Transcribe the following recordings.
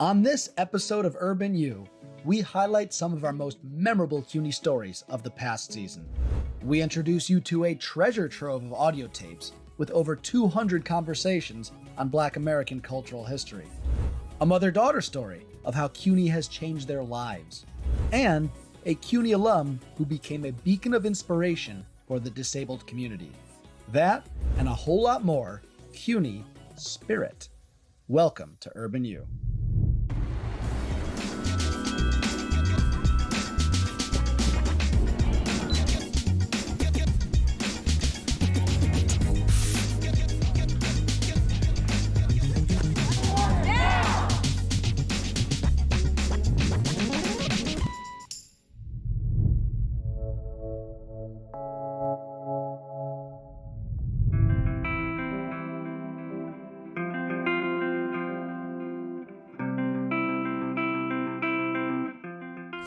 On this episode of Urban U, we highlight some of our most memorable CUNY stories of the past season. We introduce you to a treasure trove of audio tapes with over 200 conversations on Black American cultural history. A mother-daughter story of how CUNY has changed their lives. And a CUNY alum who became a beacon of inspiration for the disabled community. That, and a whole lot more, CUNY Spirit. Welcome to Urban U.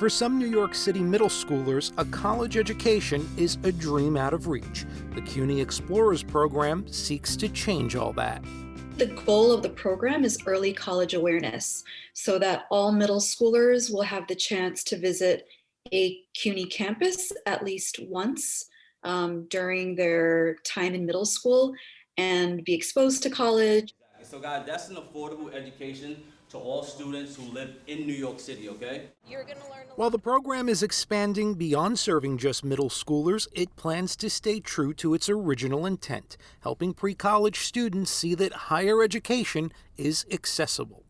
For some New York City middle schoolers, a college education is a dream out of reach. The CUNY Explorers program seeks to change all that. The goal of the program is early college awareness, so that all middle schoolers will have the chance to visit a CUNY campus at least once during their time in middle school and be exposed to college. So guys, that's an affordable education to all students who live in New York City, okay? While the program is expanding beyond serving just middle schoolers, it plans to stay true to its original intent, helping pre-college students see that higher education is accessible.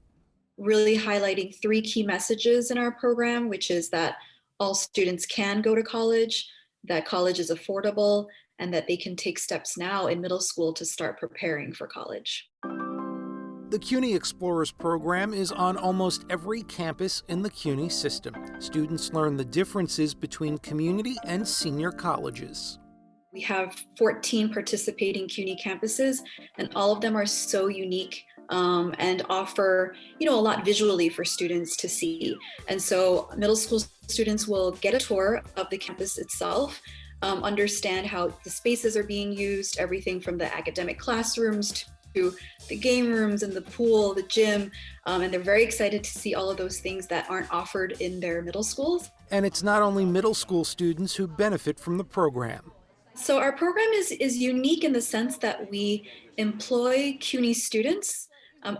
Really highlighting three key messages in our program, which is that all students can go to college, that college is affordable, and that they can take steps now in middle school to start preparing for college. The CUNY Explorers program is on almost every campus in the CUNY system. Students learn the differences between community and senior colleges. We have 14 participating CUNY campuses, and all of them are so unique and offer, a lot visually for students to see. And so middle school students will get a tour of the campus itself, understand how the spaces are being used, everything from the academic classrooms to the game rooms and the pool, the gym, and they're very excited to see all of those things that aren't offered in their middle schools. And it's not only middle school students who benefit from the program. So our program is unique in the sense that we employ CUNY students,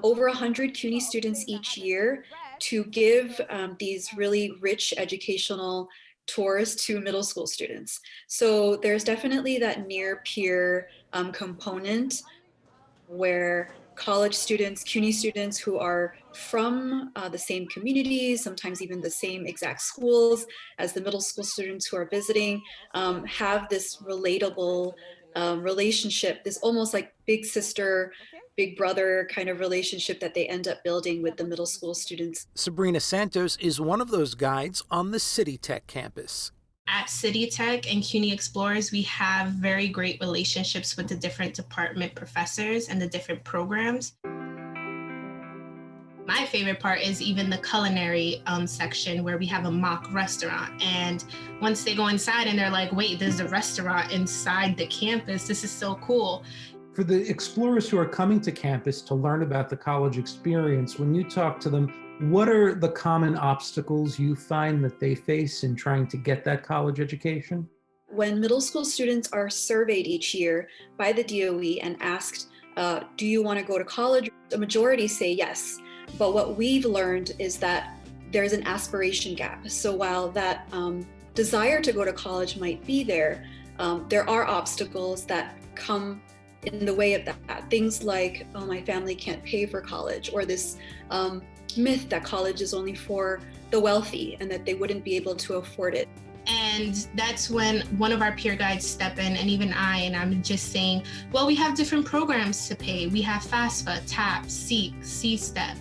over 100 CUNY students each year, to give these really rich educational tours to middle school students. So there's definitely that near peer component where college students, CUNY students who are from the same communities, sometimes even the same exact schools as the middle school students who are visiting, have this relatable relationship, this almost like big sister, big brother kind of relationship that they end up building with the middle school students. Sabrina Santos is one of those guides on the City Tech campus. At City Tech and CUNY Explorers, we have very great relationships with the different department professors and the different programs. My favorite part is even the culinary section where we have a mock restaurant. And once they go inside and they're like, wait, there's a restaurant inside the campus. This is so cool. For the explorers who are coming to campus to learn about the college experience, when you talk to them, what are the common obstacles you find that they face in trying to get that college education? When middle school students are surveyed each year by the DOE and asked, do you want to go to college? The majority say yes. But what we've learned is that there's an aspiration gap. So while that desire to go to college might be there, there are obstacles that come in the way of that. Things like, oh, my family can't pay for college, or this myth that college is only for the wealthy and that they wouldn't be able to afford it. And that's when one of our peer guides step in, and even I'm just saying, well, we have different programs to pay. We have FAFSA, TAP, SEEK, C-STEP,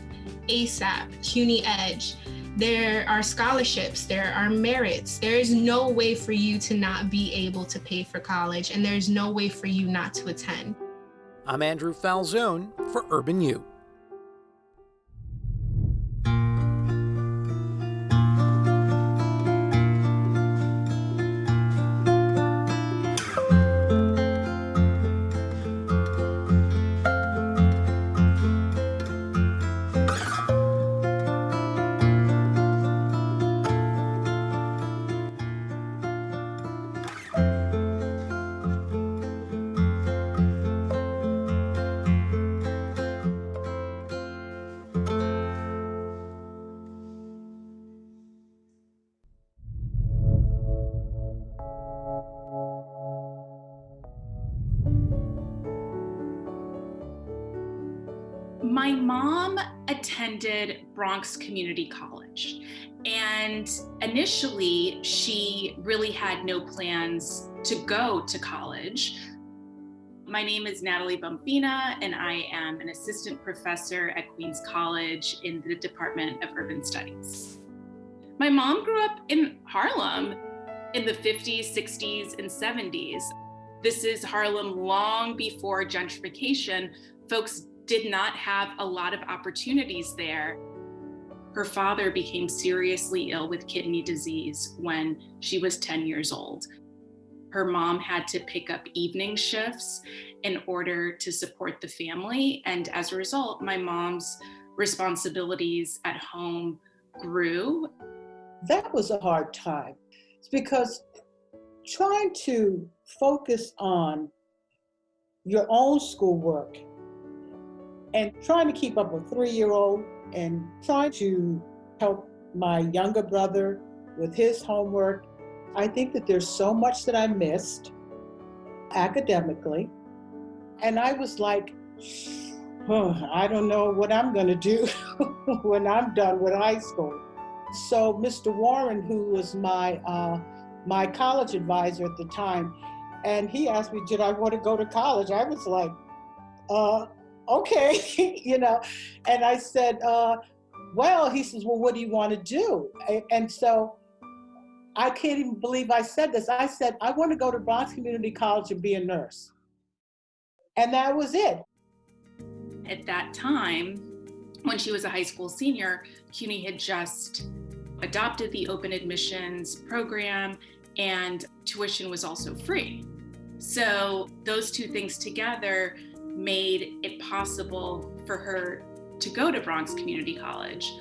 ASAP, CUNY Edge. There are scholarships, there are merits. There is no way for you to not be able to pay for college, and there's no way for you not to attend. I'm Andrew Falzone for Urban U. My mom attended Bronx Community College, and initially she really had no plans to go to college. My name is Natalie Bumpina, and I am an assistant professor at Queens College in the Department of Urban Studies. My mom grew up in Harlem in the 50s, 60s, and 70s. This is Harlem long before gentrification. Folks did not have a lot of opportunities there. Her father became seriously ill with kidney disease when she was 10 years old. Her mom had to pick up evening shifts in order to support the family. And as a result, my mom's responsibilities at home grew. That was a hard time. It's because trying to focus on your own schoolwork and trying to keep up with a 3-year-old and trying to help my younger brother with his homework. I think that there's so much that I missed academically. And I was like, oh, I don't know what I'm going to do when I'm done with high school. So Mr. Warren, who was my college advisor at the time, and he asked me, did I want to go to college? I was like, okay, you know. And I said, well, he says, well, what do you want to do? And so I can't even believe I said this. I said, I want to go to Bronx Community College and be a nurse. And that was it. At that time, when she was a high school senior, CUNY had just adopted the open admissions program, and tuition was also free. So those two things together made it possible for her to go to Bronx Community College.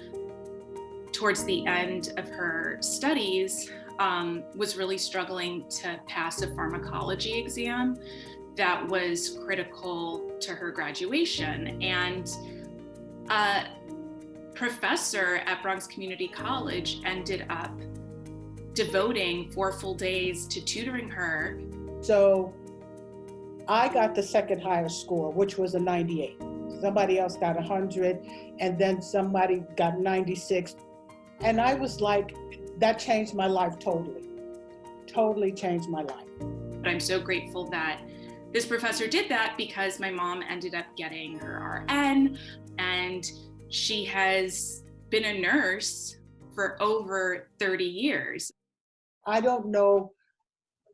Towards the end of her studies, was really struggling to pass a pharmacology exam that was critical to her graduation. And a professor at Bronx Community College ended up devoting 4 full days to tutoring her. So I got the second highest score, which was a 98. Somebody else got 100, and then somebody got 96. And I was like, that changed my life totally. Totally changed my life. But I'm so grateful that this professor did that, because my mom ended up getting her RN, and she has been a nurse for over 30 years. I don't know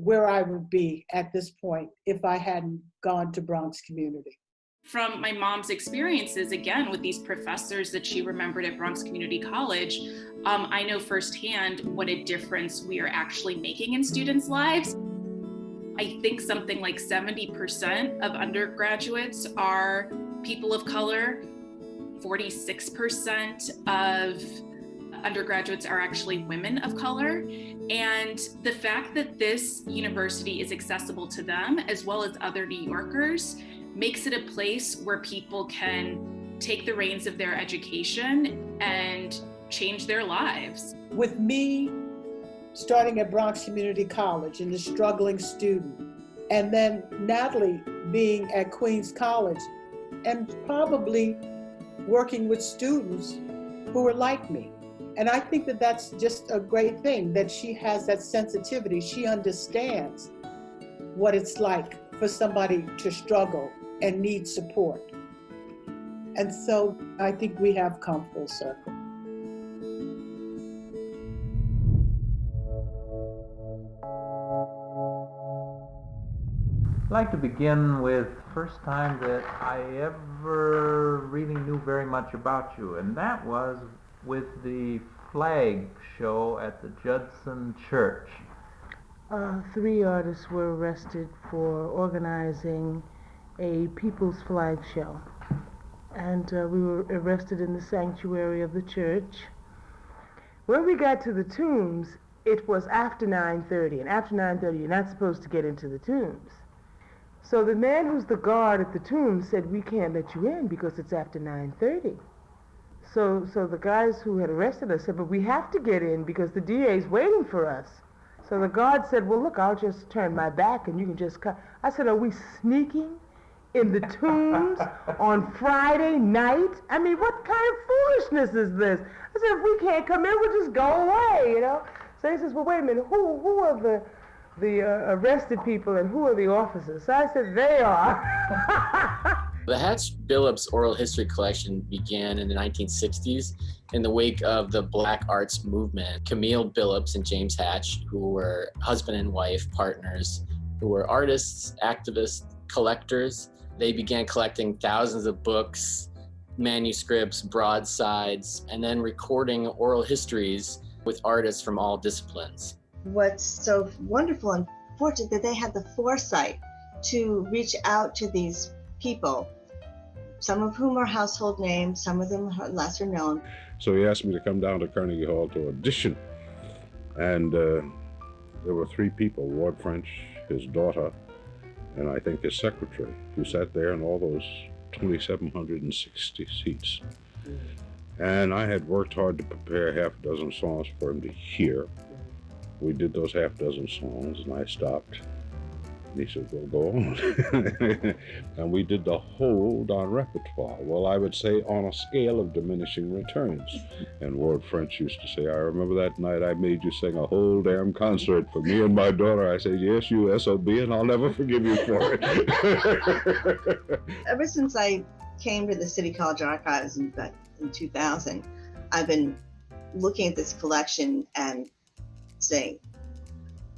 where I would be at this point if I hadn't gone to Bronx Community. From my mom's experiences, again, with these professors that she remembered at Bronx Community College, I know firsthand what a difference we are actually making in students' lives. I think something like 70% of undergraduates are people of color. 46% of undergraduates are actually women of color. And the fact that this university is accessible to them, as well as other New Yorkers, makes it a place where people can take the reins of their education and change their lives. With me starting at Bronx Community College and the struggling student, and then Natalie being at Queens College and probably working with students who are like me. And I think that that's just a great thing, that she has that sensitivity. She understands what it's like for somebody to struggle and need support. And so I think we have come full circle. I'd like to begin with the first time that I ever really knew very much about you, and that was with the flag show at the Judson Church. 3 artists were arrested for organizing a people's flag show. And we were arrested in the sanctuary of the church. When we got to the tombs, it was after 9:30, and after 9:30 you're not supposed to get into the tombs. So the man who's the guard at the tomb said, we can't let you in because it's after 9:30. So the guys who had arrested us said, but we have to get in because the DA's waiting for us. So the guard said, well, look, I'll just turn my back and you can just come. I said, are we sneaking in the Tombs on Friday night? I mean, what kind of foolishness is this? I said, if we can't come in, we'll just go away, you know? So he says, well, wait a minute, who are the arrested people and who are the officers? So I said, they are. The Hatch Billups Oral History Collection began in the 1960s in the wake of the Black Arts Movement. Camille Billups and James Hatch, who were husband and wife partners, who were artists, activists, collectors, they began collecting thousands of books, manuscripts, broadsides, and then recording oral histories with artists from all disciplines. What's so wonderful and fortunate that they had the foresight to reach out to these people, some of whom are household names, some of them are lesser known. So he asked me to come down to Carnegie Hall to audition. And there were 3 people, Ward French, his daughter, and I think his secretary, who sat there in all those 2,760 seats. And I had worked hard to prepare half a dozen songs for him to hear. We did those half dozen songs, and I stopped. And he said, well, go on. And we did the whole darn repertoire. Well, I would say on a scale of diminishing returns. And Ward French used to say, I remember that night I made you sing a whole damn concert for me and my daughter. I said, yes, you SOB, and I'll never forgive you for it. Ever since I came to the City College Archives in 2000, I've been looking at this collection and saying,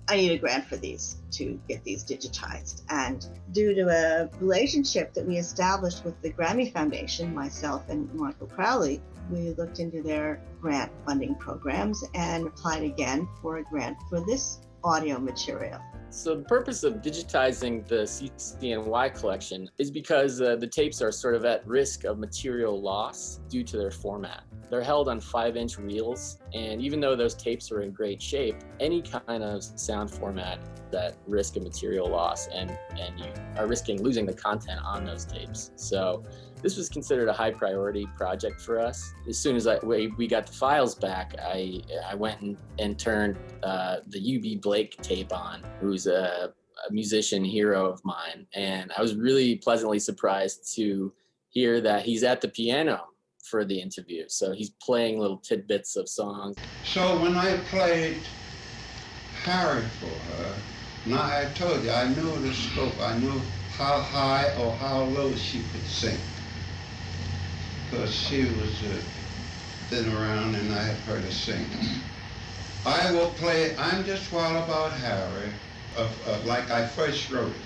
I need a grant for these to get these digitized. And due to a relationship that we established with the Grammy Foundation, myself and Marco Crowley, we looked into their grant funding programs and applied again for a grant for this audio material. So the purpose of digitizing the CCNY collection is because the tapes are sort of at risk of material loss due to their format. They're held on 5-inch reels, and even though those tapes are in great shape, any kind of sound format is at risk of material loss, and you are risking losing the content on those tapes. So this was considered a high priority project for us. As soon as we got the files back, I went and turned the UB Blake tape on, who's a musician hero of mine. And I was really pleasantly surprised to hear that he's at the piano for the interview. So he's playing little tidbits of songs. So when I played Harry for her, now I told you, I knew the scope. I knew how high or how low she could sing, because she was been around and I had heard her sing. I will play I'm Just Wild About Harry, like I first wrote it.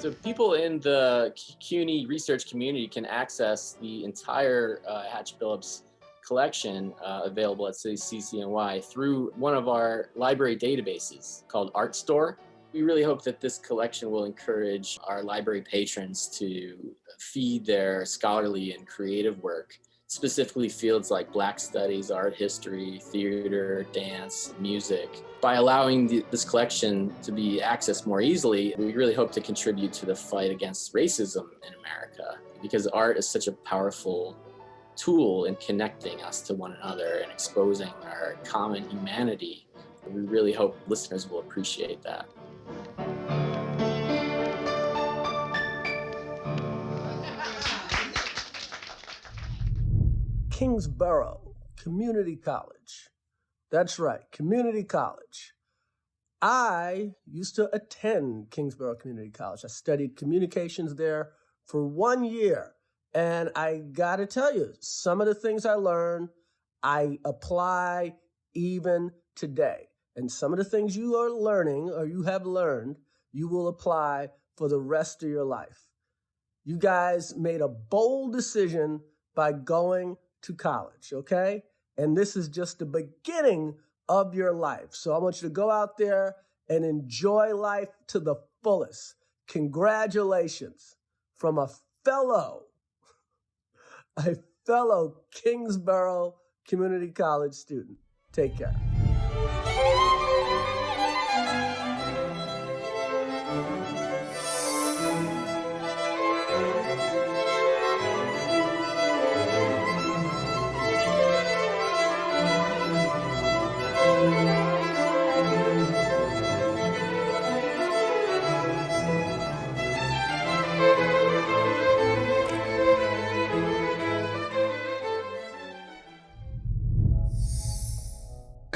So people in the CUNY research community can access the entire Hatch Billups collection available at CCNY through one of our library databases called ArtStore. We really hope that this collection will encourage our library patrons to feed their scholarly and creative work, specifically fields like Black Studies, art history, theater, dance, music. By allowing this collection to be accessed more easily, we really hope to contribute to the fight against racism in America, because art is such a powerful tool in connecting us to one another and exposing our common humanity. We really hope listeners will appreciate that. Kingsborough Community College. That's right, community college. I used to attend Kingsborough Community College. I studied communications there for 1 year. And I gotta tell you, some of the things I learned, I apply even today. And some of the things you are learning or you have learned, you will apply for the rest of your life. You guys made a bold decision by going to college, okay? And this is just the beginning of your life. So I want you to go out there and enjoy life to the fullest. Congratulations from a fellow Kingsborough Community College student. Take care.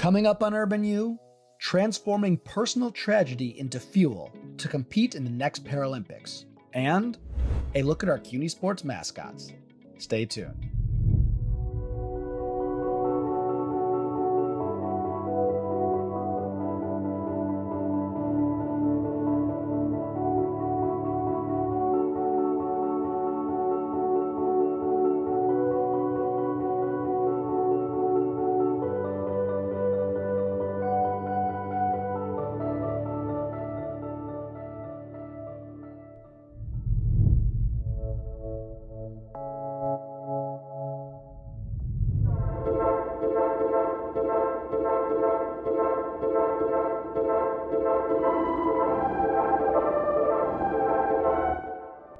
Coming up on Urban U, transforming personal tragedy into fuel to compete in the next Paralympics, and a look at our CUNY sports mascots. Stay tuned.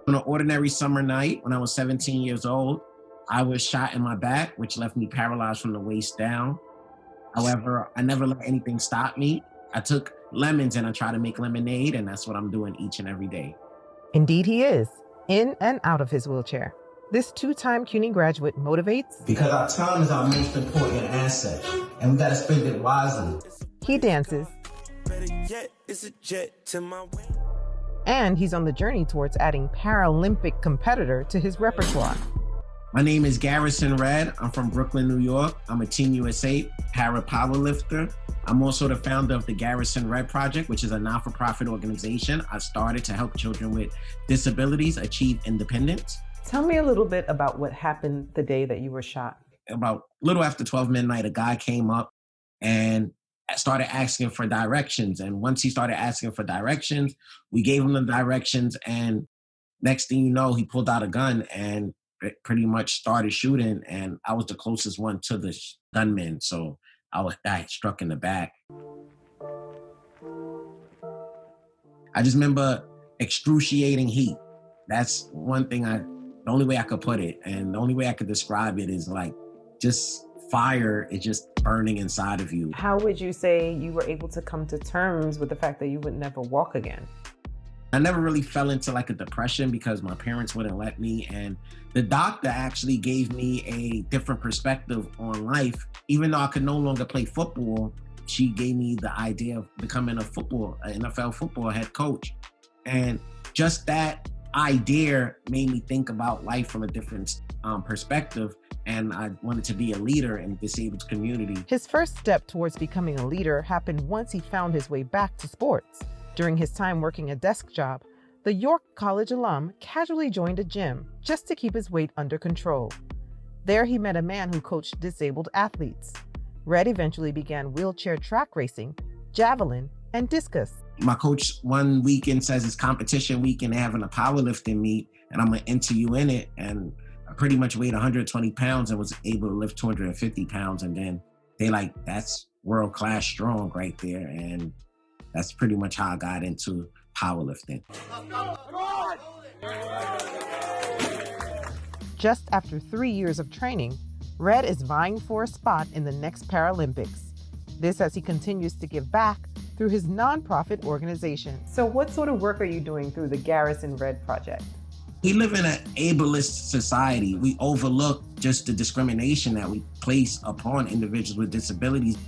On an ordinary summer night when I was 17 years old, I was shot in my back, which left me paralyzed from the waist down. However, I never let anything stop me. I took lemons and I tried to make lemonade, and that's what I'm doing each and every day. Indeed he is, in and out of his wheelchair. This two-time CUNY graduate motivates. Because our time is our most important asset, and we gotta spend it wisely. He dances. And he's on the journey towards adding Paralympic competitor to his repertoire. My name is Garrison Red. I'm from Brooklyn, New York. I'm a Team USA para powerlifter. I'm also the founder of the Garrison Red Project, which is a not-for-profit organization I started to help children with disabilities achieve independence. Tell me a little bit about what happened the day that you were shot. About a little after 12 midnight, a guy came up and started asking for directions. And once he started asking for directions, we gave him the directions. And next thing you know, he pulled out a gun and pretty much started shooting. And I was the closest one to the gunman. So I got struck in the back. I just remember excruciating heat. That's one thing the only way I could put it. And the only way I could describe it is like just fire is just burning inside of you. How would you say you were able to come to terms with the fact that you would never walk again? I never really fell into like a depression because my parents wouldn't let me. And the doctor actually gave me a different perspective on life. Even though I could no longer play football, she gave me the idea of becoming an NFL football head coach. And just that idea made me think about life from a different perspective. And I wanted to be a leader in the disabled community. His first step towards becoming a leader happened once he found his way back to sports. During his time working a desk job, the York College alum casually joined a gym just to keep his weight under control. There he met a man who coached disabled athletes. Red eventually began wheelchair track racing, javelin, and discus. My coach one weekend says it's competition week and they're having a powerlifting meet and I'm gonna enter you in it. And I pretty much weighed 120 pounds and was able to lift 250 pounds. And then they like, that's world-class strong right there. And that's pretty much how I got into powerlifting. Just after 3 years of training, Red is vying for a spot in the next Paralympics. This as he continues to give back through his nonprofit organization. So what sort of work are you doing through the Garrison Red Project? We live in an ableist society. We overlook just the discrimination that we place upon individuals with disabilities.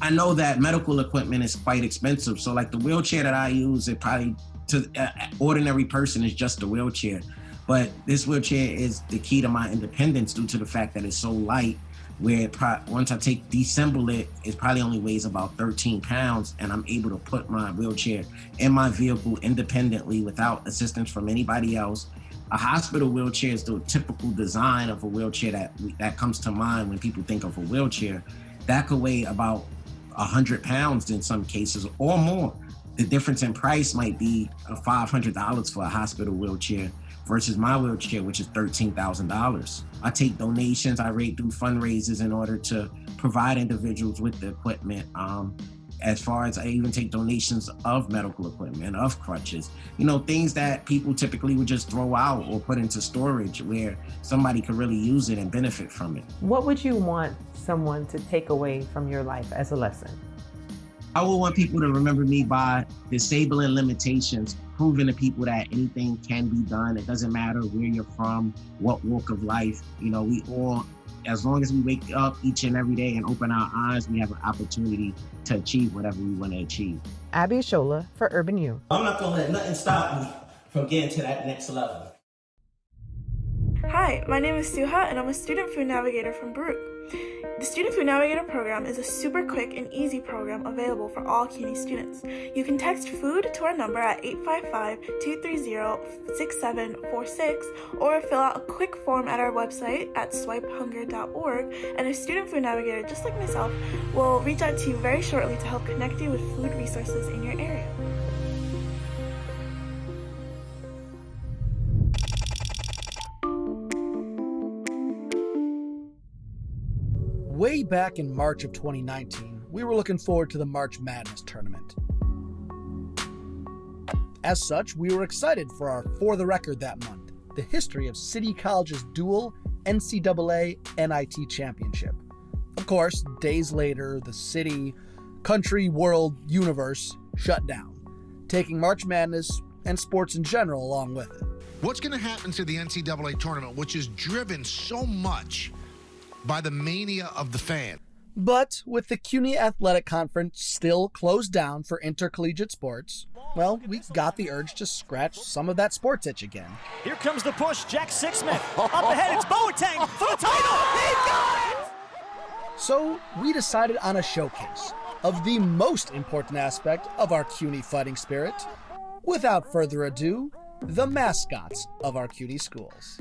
I know that medical equipment is quite expensive. So like the wheelchair that I use, it probably to an ordinary person is just a wheelchair. But this wheelchair is the key to my independence due to the fact that it's so light, where once I disassemble it, it probably only weighs about 13 pounds and I'm able to put my wheelchair in my vehicle independently without assistance from anybody else. A hospital wheelchair is the typical design of a wheelchair that comes to mind when people think of a wheelchair. That could weigh about 100 pounds in some cases or more. The difference in price might be $500 for a hospital wheelchair versus my wheelchair, which is $13,000. I take donations, I do fundraisers in order to provide individuals with the equipment. As far as I even take donations of medical equipment, of crutches, things that people typically would just throw out or put into storage where somebody could really use it and benefit from it. What would you want someone to take away from your life as a lesson? I would want people to remember me by disabling limitations, proving to people that anything can be done. It doesn't matter where you're from, what walk of life. You know, we all, as long as we wake up each and every day and open our eyes, we have an opportunity to achieve whatever we want to achieve. Abby Ashola for Urban U. I'm not gonna let nothing stop me from getting to that next level. Hi, my name is Suha and I'm a student food navigator from Baruch. The Student Food Navigator program is a super quick and easy program available for all CUNY students. You can text food to our number at 855-230-6746 or fill out a quick form at our website at swipehunger.org, and a Student Food Navigator just like myself will reach out to you very shortly to help connect you with food resources in your area. Way back in March of 2019, we were looking forward to the March Madness tournament. As such, we were excited for our For the Record that month, the history of City College's dual NCAA NIT championship. Of course, days later, the city, country, world, universe shut down, taking March Madness and sports in general along with it. What's going to happen to the NCAA tournament, which is driven so much by the mania of the fan? But with the CUNY Athletic Conference still closed down for intercollegiate sports, well, we got the urge to scratch some of that sports itch again. Here comes the push, Jack Sixsmith. Up ahead, it's Boateng for the title. He got it! So we decided on a showcase of the most important aspect of our CUNY fighting spirit. Without further ado, the mascots of our CUNY schools.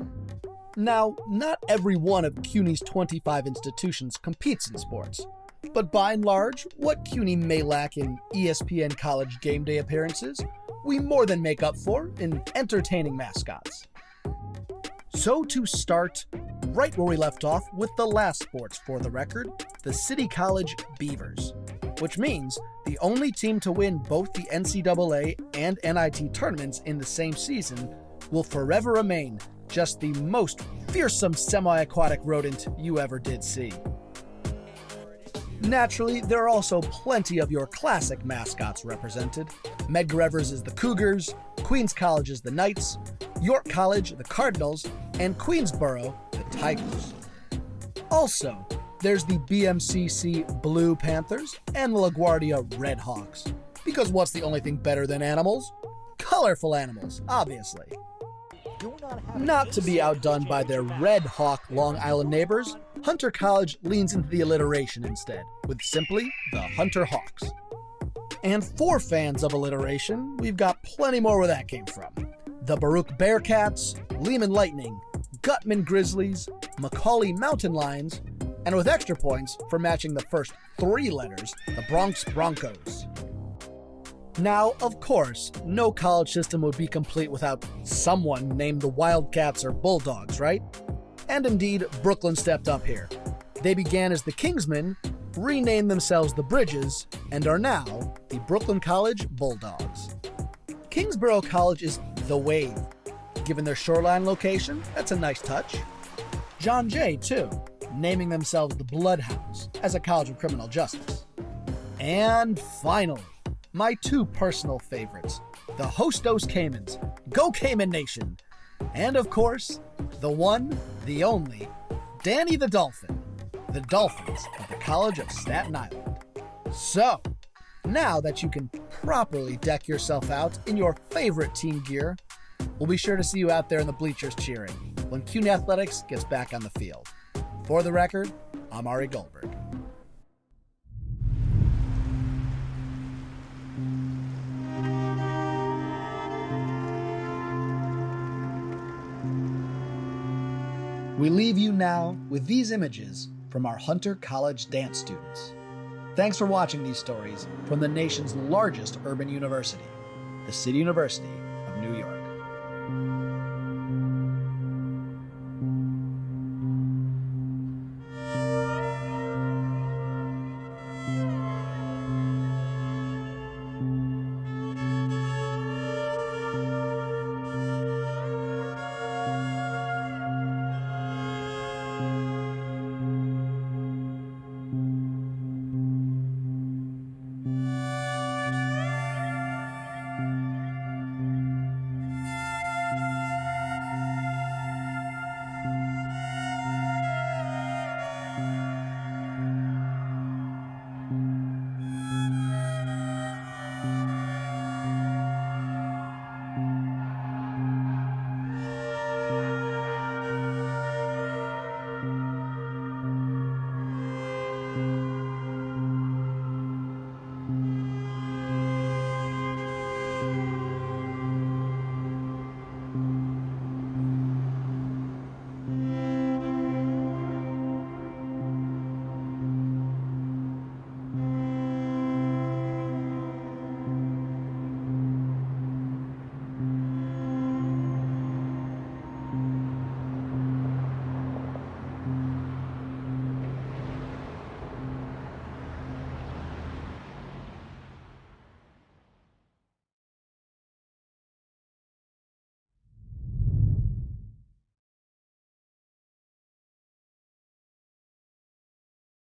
Now, not every one of CUNY's 25 institutions competes in sports, but by and large, what CUNY may lack in ESPN College game day appearances, we more than make up for in entertaining mascots. So to start, right where we left off with the last sports For the Record, the City College Beavers, which means the only team to win both the NCAA and NIT tournaments in the same season will forever remain just the most fearsome semi-aquatic rodent you ever did see. Naturally, there are also plenty of your classic mascots represented. Medgar Evers is the Cougars, Queens College is the Knights, York College the Cardinals, and Queensborough the Tigers. Also, there's the BMCC Blue Panthers and the LaGuardia Red Hawks. Because what's the only thing better than animals? Colorful animals, obviously. Not to be outdone by their Red Hawk Long Island neighbors, Hunter College leans into the alliteration instead, with simply the Hunter Hawks. And for fans of alliteration, we've got plenty more where that came from. The Baruch Bearcats, Lehman Lightning, Gutman Grizzlies, Macaulay Mountain Lions, and with extra points for matching the first 3 letters, the Bronx Broncos. Now, of course, no college system would be complete without someone named the Wildcats or Bulldogs, right? And indeed, Brooklyn stepped up here. They began as the Kingsmen, renamed themselves the Bridges, and are now the Brooklyn College Bulldogs. Kingsborough College is the Wave. Given their shoreline location, that's a nice touch. John Jay, too, naming themselves the Bloodhounds as a college of criminal justice. And finally, my 2 personal favorites, the Hostos Caymans, Go Cayman Nation, and of course, the one, the only, Danny the Dolphin, the Dolphins of the College of Staten Island. So, now that you can properly deck yourself out in your favorite team gear, we'll be sure to see you out there in the bleachers cheering when CUNY Athletics gets back on the field. For the record, I'm Ari Goldberg. We leave you now with these images from our Hunter College dance students. Thanks for watching these stories from the nation's largest urban university, the City University of New York.